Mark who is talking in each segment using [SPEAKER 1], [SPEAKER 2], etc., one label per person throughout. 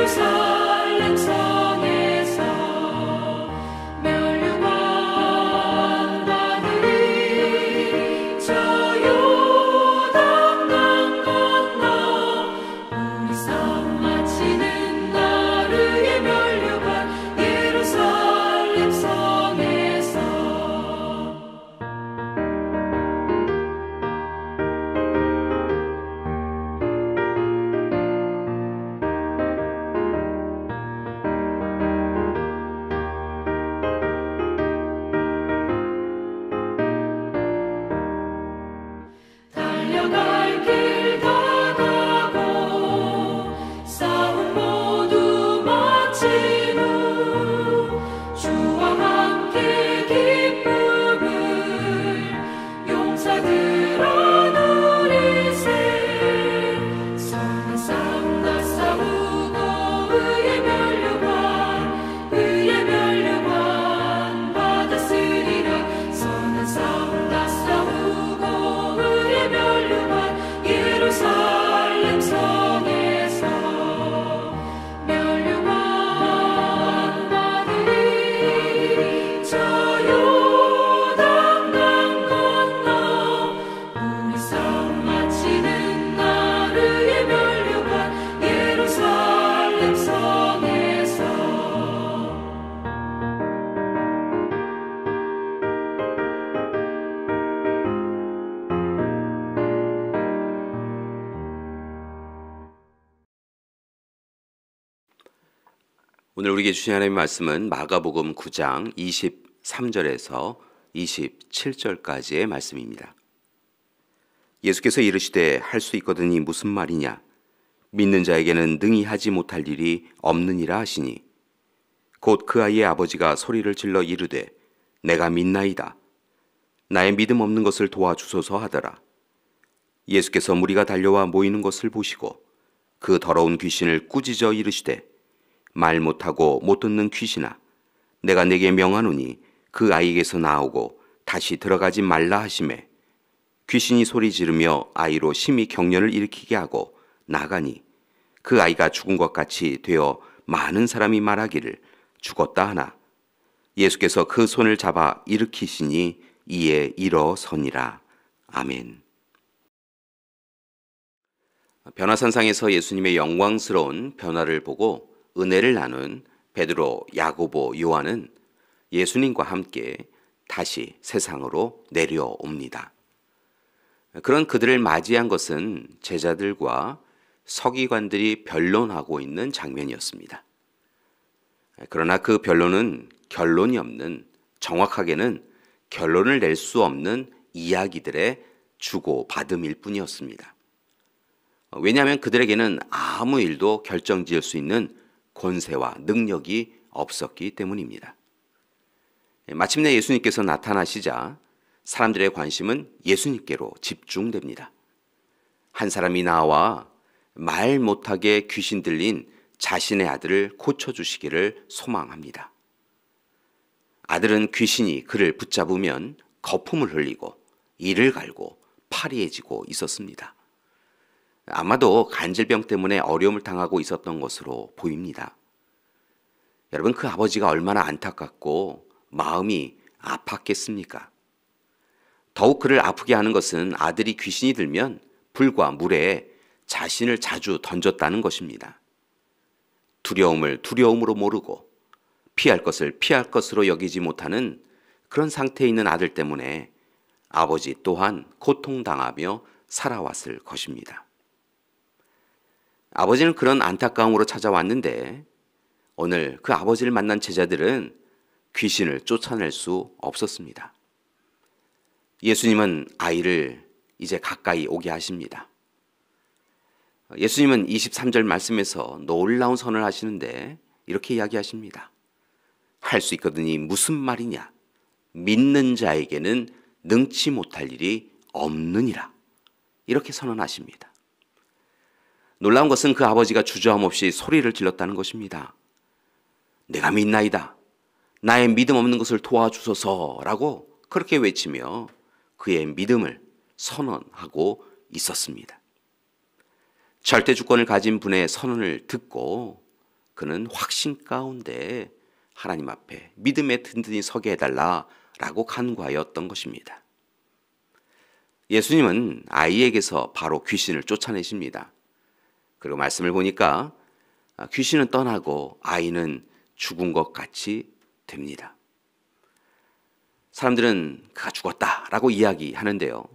[SPEAKER 1] 예루살렘 성에서 면류관 받으리. 저 요단강 건너 우리 삶 마치는 나르의 면류관 예루살렘 성에서. 달려갈 길 다 가고 싸움 모두 마친 후 주와 함께 기쁨을 용사들아 누리세. 선한 싸움 다 싸우고 의의 면류관 받았으리라. 선한 싸움 다 싸우고 의의 면류관 예루살렘 성에서 면류관 받으리. 저 요단강 건너 우리 싸움 마치는 나르의 면류관 예루살렘 성에서.
[SPEAKER 2] 오늘 우리에게 주신 하나님의 말씀은 마가복음 9장 23절에서 27절까지의 말씀입니다. 예수께서 이르시되 할 수 있거든이 무슨 말이냐? 믿는 자에게는 능히 하지 못할 일이 없느니라 하시니 곧 그 아이의 아버지가 소리를 질러 이르되 내가 믿나이다. 나의 믿음 없는 것을 도와주소서 하더라. 예수께서 무리가 달려와 모이는 것을 보시고 그 더러운 귀신을 꾸짖어 이르시되 말 못하고 못 듣는 귀신아, 내가 네게 명하노니 그 아이에게서 나오고 다시 들어가지 말라 하시매 귀신이 소리 지르며 아이로 심히 경련을 일으키게 하고 나가니 그 아이가 죽은 것 같이 되어 많은 사람이 말하기를 죽었다 하나 예수께서 그 손을 잡아 일으키시니 이에 일어서니라. 아멘. 변화산상에서 예수님의 영광스러운 변화를 보고 은혜를 나눈 베드로, 야고보, 요한은 예수님과 함께 다시 세상으로 내려옵니다. 그런 그들을 맞이한 것은 제자들과 서기관들이 변론하고 있는 장면이었습니다. 그러나 그 변론은 결론이 없는, 정확하게는 결론을 낼 수 없는 이야기들의 주고받음일 뿐이었습니다. 왜냐하면 그들에게는 아무 일도 결정지을 수 있는 권세와 능력이 없었기 때문입니다. 마침내 예수님께서 나타나시자 사람들의 관심은 예수님께로 집중됩니다. 한 사람이 나와 말 못하게 귀신 들린 자신의 아들을 고쳐주시기를 소망합니다. 아들은 귀신이 그를 붙잡으면 거품을 흘리고 이를 갈고 파리해지고 있었습니다. 아마도 간질병 때문에 어려움을 당하고 있었던 것으로 보입니다. 여러분, 그 아버지가 얼마나 안타깝고 마음이 아팠겠습니까? 더욱 그를 아프게 하는 것은 아들이 귀신이 들면 불과 물에 자신을 자주 던졌다는 것입니다. 두려움을 두려움으로 모르고 피할 것을 피할 것으로 여기지 못하는 그런 상태에 있는 아들 때문에 아버지 또한 고통당하며 살아왔을 것입니다. 아버지는 그런 안타까움으로 찾아왔는데 오늘 그 아버지를 만난 제자들은 귀신을 쫓아낼 수 없었습니다. 예수님은 아이를 이제 가까이 오게 하십니다. 예수님은 23절 말씀에서 놀라운 선언을 하시는데 이렇게 이야기하십니다. 할 수 있거든이 무슨 말이냐? 믿는 자에게는 능치 못할 일이 없느니라. 이렇게 선언하십니다. 놀라운 것은 그 아버지가 주저함 없이 소리를 질렀다는 것입니다. 내가 믿나이다. 나의 믿음 없는 것을 도와주소서라고 그렇게 외치며 그의 믿음을 선언하고 있었습니다. 절대 주권을 가진 분의 선언을 듣고 그는 확신 가운데 하나님 앞에 믿음에 든든히 서게 해달라라고 간구하였던 것입니다. 예수님은 아이에게서 바로 귀신을 쫓아내십니다. 그리고 말씀을 보니까 귀신은 떠나고 아이는 죽은 것 같이 됩니다. 사람들은 그가 죽었다라고 이야기하는데요.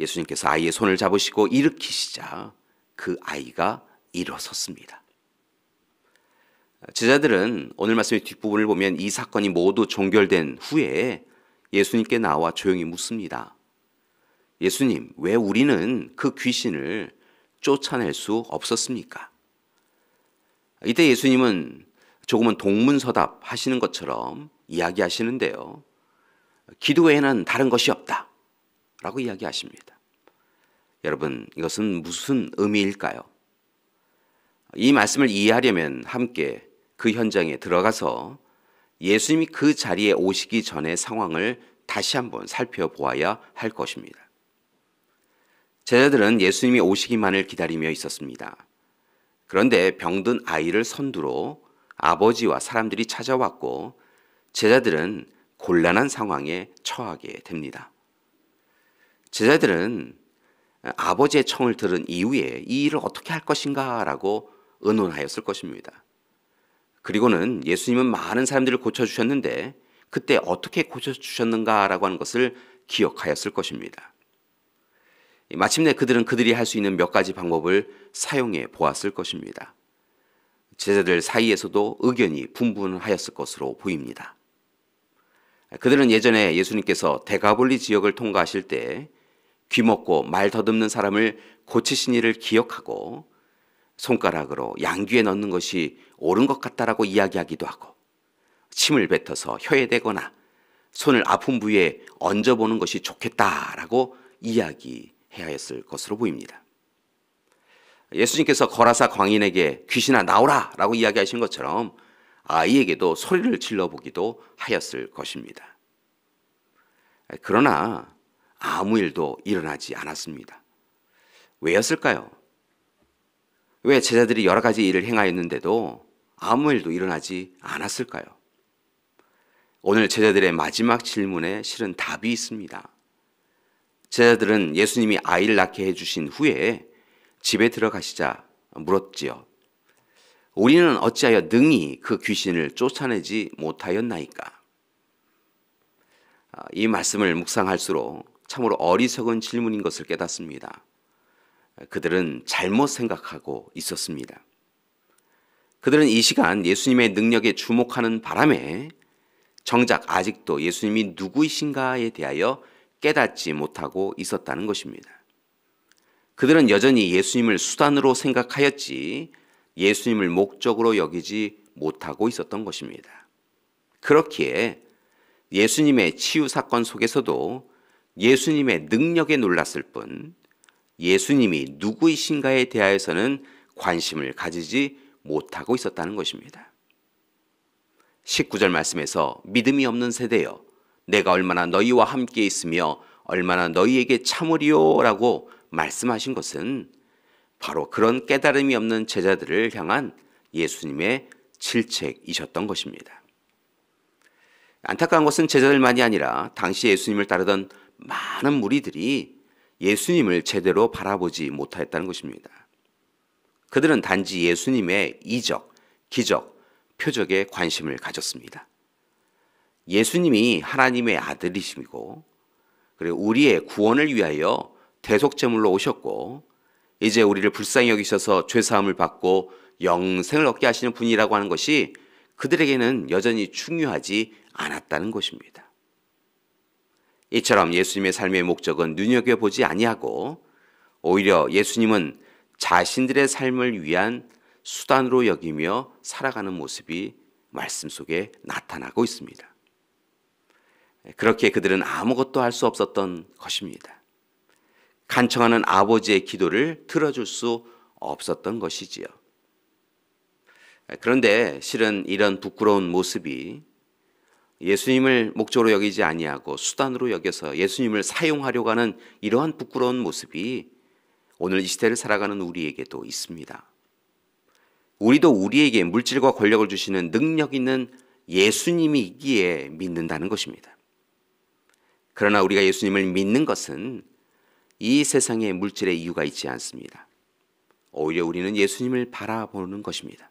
[SPEAKER 2] 예수님께서 아이의 손을 잡으시고 일으키시자 그 아이가 일어섰습니다. 제자들은 오늘 말씀의 뒷부분을 보면 이 사건이 모두 종결된 후에 예수님께 나와 조용히 묻습니다. 예수님, 왜 우리는 그 귀신을 쫓아낼 수 없었습니까? 이때 예수님은 조금은 동문서답 하시는 것처럼 이야기하시는데요. 기도 외에는 다른 것이 없다 라고 이야기하십니다. 여러분, 이것은 무슨 의미일까요? 이 말씀을 이해하려면 함께 그 현장에 들어가서 예수님이 그 자리에 오시기 전의 상황을 다시 한번 살펴보아야 할 것입니다. 제자들은 예수님이 오시기만을 기다리며 있었습니다. 그런데 병든 아이를 선두로 아버지와 사람들이 찾아왔고 제자들은 곤란한 상황에 처하게 됩니다. 제자들은 아버지의 청을 들은 이후에 이 일을 어떻게 할 것인가 라고 의논하였을 것입니다. 그리고는 예수님은 많은 사람들을 고쳐주셨는데 그때 어떻게 고쳐주셨는가 라고 하는 것을 기억하였을 것입니다. 마침내 그들은 그들이 할 수 있는 몇 가지 방법을 사용해 보았을 것입니다. 제자들 사이에서도 의견이 분분하였을 것으로 보입니다. 그들은 예전에 예수님께서 데가볼리 지역을 통과하실 때 귀먹고 말 더듬는 사람을 고치신 일을 기억하고 손가락으로 양귀에 넣는 것이 옳은 것 같다라고 이야기하기도 하고 침을 뱉어서 혀에 대거나 손을 아픈 부위에 얹어보는 것이 좋겠다라고 이야기해야 했을 것으로 보입니다. 예수님께서 거라사 광인에게 귀신아 나오라 라고 이야기하신 것처럼 아이에게도 소리를 질러보기도 하였을 것입니다. 그러나 아무 일도 일어나지 않았습니다. 왜였을까요? 왜 제자들이 여러 가지 일을 행하였는데도 아무 일도 일어나지 않았을까요? 오늘 제자들의 마지막 질문에 실은 답이 있습니다. 제자들은 예수님이 아이를 낳게 해주신 후에 집에 들어가시자 물었지요. 우리는 어찌하여 능히 그 귀신을 쫓아내지 못하였나이까? 이 말씀을 묵상할수록 참으로 어리석은 질문인 것을 깨닫습니다. 그들은 잘못 생각하고 있었습니다. 그들은 이 시간 예수님의 능력에 주목하는 바람에 정작 아직도 예수님이 누구이신가에 대하여 깨닫지 못하고 있었다는 것입니다. 그들은 여전히 예수님을 수단으로 생각하였지 예수님을 목적으로 여기지 못하고 있었던 것입니다. 그렇기에 예수님의 치유 사건 속에서도 예수님의 능력에 놀랐을 뿐 예수님이 누구이신가에 대하여서는 관심을 가지지 못하고 있었다는 것입니다. 19절 말씀에서 믿음이 없는 세대여 내가 얼마나 너희와 함께 있으며 얼마나 너희에게 참으리요 라고 말씀하신 것은 바로 그런 깨달음이 없는 제자들을 향한 예수님의 질책이셨던 것입니다. 안타까운 것은 제자들만이 아니라 당시 예수님을 따르던 많은 무리들이 예수님을 제대로 바라보지 못하였다는 것입니다. 그들은 단지 예수님의 이적, 기적, 표적에 관심을 가졌습니다. 예수님이 하나님의 아들이시고 그리고 우리의 구원을 위하여 대속제물로 오셨고 이제 우리를 불쌍히 여기셔서 죄사함을 받고 영생을 얻게 하시는 분이라고 하는 것이 그들에게는 여전히 중요하지 않았다는 것입니다. 이처럼 예수님의 삶의 목적은 눈여겨보지 아니하고 오히려 예수님은 자신들의 삶을 위한 수단으로 여기며 살아가는 모습이 말씀 속에 나타나고 있습니다. 그렇게 그들은 아무것도 할 수 없었던 것입니다. 간청하는 아버지의 기도를 들어줄 수 없었던 것이지요. 그런데 실은 이런 부끄러운 모습이 예수님을 목적으로 여기지 아니하고 수단으로 여겨서 예수님을 사용하려고 하는 이러한 부끄러운 모습이 오늘 이 시대를 살아가는 우리에게도 있습니다. 우리도 우리에게 물질과 권력을 주시는 능력 있는 예수님이 있기에 믿는다는 것입니다. 그러나 우리가 예수님을 믿는 것은 이 세상에 물질의 이유가 있지 않습니다. 오히려 우리는 예수님을 바라보는 것입니다.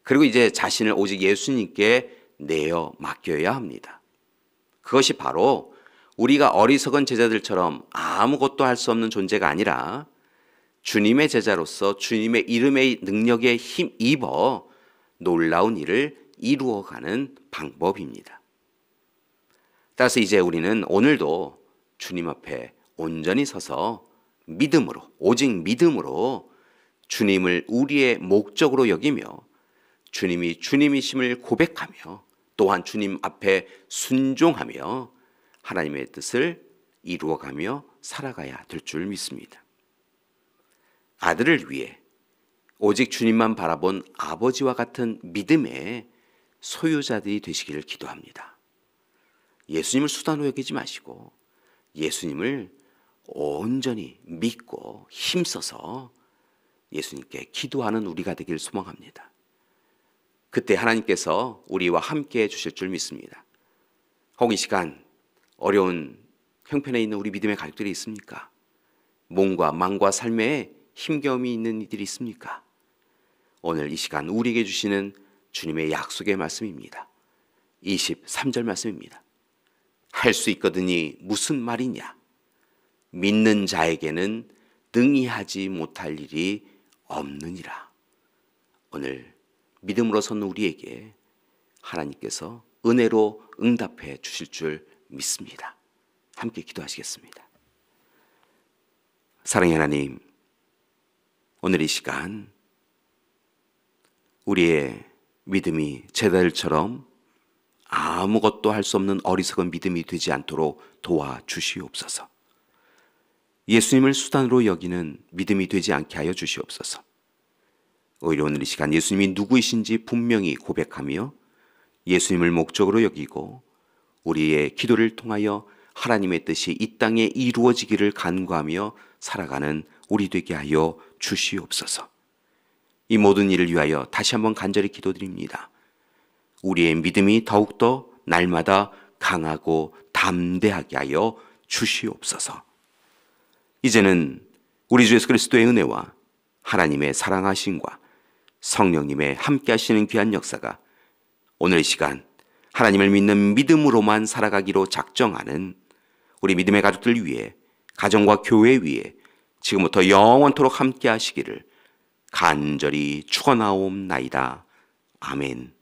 [SPEAKER 2] 그리고 이제 자신을 오직 예수님께 내어 맡겨야 합니다. 그것이 바로 우리가 어리석은 제자들처럼 아무것도 할 수 없는 존재가 아니라 주님의 제자로서 주님의 이름의 능력에 힘입어 놀라운 일을 이루어가는 방법입니다. 따라서 이제 우리는 오늘도 주님 앞에 온전히 서서 믿음으로, 오직 믿음으로 주님을 우리의 목적으로 여기며 주님이 주님이심을 고백하며 또한 주님 앞에 순종하며 하나님의 뜻을 이루어가며 살아가야 될 줄 믿습니다. 아들을 위해 오직 주님만 바라본 아버지와 같은 믿음의 소유자들이 되시기를 기도합니다. 예수님을 수단으로 여기지 마시고 예수님을 온전히 믿고 힘써서 예수님께 기도하는 우리가 되길 소망합니다. 그때 하나님께서 우리와 함께 해주실 줄 믿습니다. 혹 이 시간 어려운 형편에 있는 우리 믿음의 가족들이 있습니까? 몸과 마음과 삶에 힘겨움이 있는 이들이 있습니까? 오늘 이 시간 우리에게 주시는 주님의 약속의 말씀입니다. 23절 말씀입니다. 할 수 있거든이 무슨 말이냐? 믿는 자에게는 능히 하지 못할 일이 없느니라. 오늘 믿음으로 선 우리에게 하나님께서 은혜로 응답해 주실 줄 믿습니다. 함께 기도하시겠습니다. 사랑의 하나님, 오늘 이 시간 우리의 믿음이 제자들처럼 아무것도 할 수 없는 어리석은 믿음이 되지 않도록 도와주시옵소서. 예수님을 수단으로 여기는 믿음이 되지 않게 하여 주시옵소서. 오히려 오늘 이 시간 예수님이 누구이신지 분명히 고백하며 예수님을 목적으로 여기고 우리의 기도를 통하여 하나님의 뜻이 이 땅에 이루어지기를 간구하며 살아가는 우리 되게 하여 주시옵소서. 이 모든 일을 위하여 다시 한번 간절히 기도드립니다. 우리의 믿음이 더욱더 날마다 강하고 담대하게 하여 주시옵소서. 이제는 우리 주 예수 그리스도의 은혜와 하나님의 사랑하심과 성령님의 함께 하시는 귀한 역사가 오늘 이 시간 하나님을 믿는 믿음으로만 살아가기로 작정하는 우리 믿음의 가족들 위해, 가정과 교회 위에 지금부터 영원토록 함께 하시기를 간절히 축원하옵나이다. 아멘.